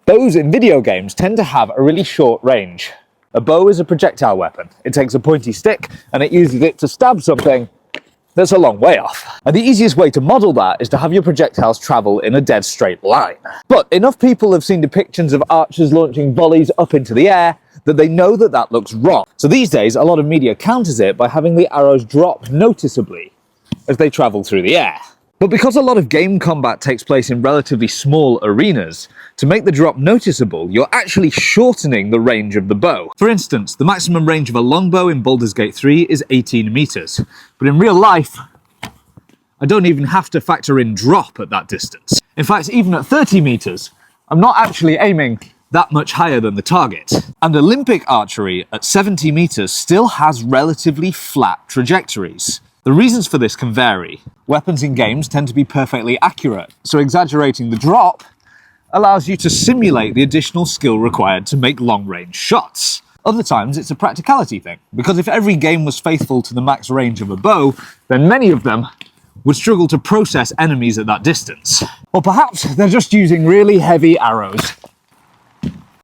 Bows in video games tend to have a really short range. A bow is a projectile weapon. It takes a pointy stick and it uses it to stab something that's a long way off. And the easiest way to model that is to have your projectiles travel in a dead straight line. But enough people have seen depictions of archers launching volleys up into the air that they know that that looks wrong. So these days, a lot of media counters it by having the arrows drop noticeably as they travel through the air. But because a lot of game combat takes place in relatively small arenas, to make the drop noticeable, you're actually shortening the range of the bow. For instance, the maximum range of a longbow in Baldur's Gate 3 is 18 meters. But in real life, I don't even have to factor in drop at that distance. In fact, even at 30 meters, I'm not actually aiming that much higher than the target. And Olympic archery at 70 meters still has relatively flat trajectories. The reasons for this can vary. Weapons in games tend to be perfectly accurate, so exaggerating the drop allows you to simulate the additional skill required to make long-range shots. Other times it's a practicality thing, because if every game was faithful to the max range of a bow, then many of them would struggle to process enemies at that distance. Or perhaps they're just using really heavy arrows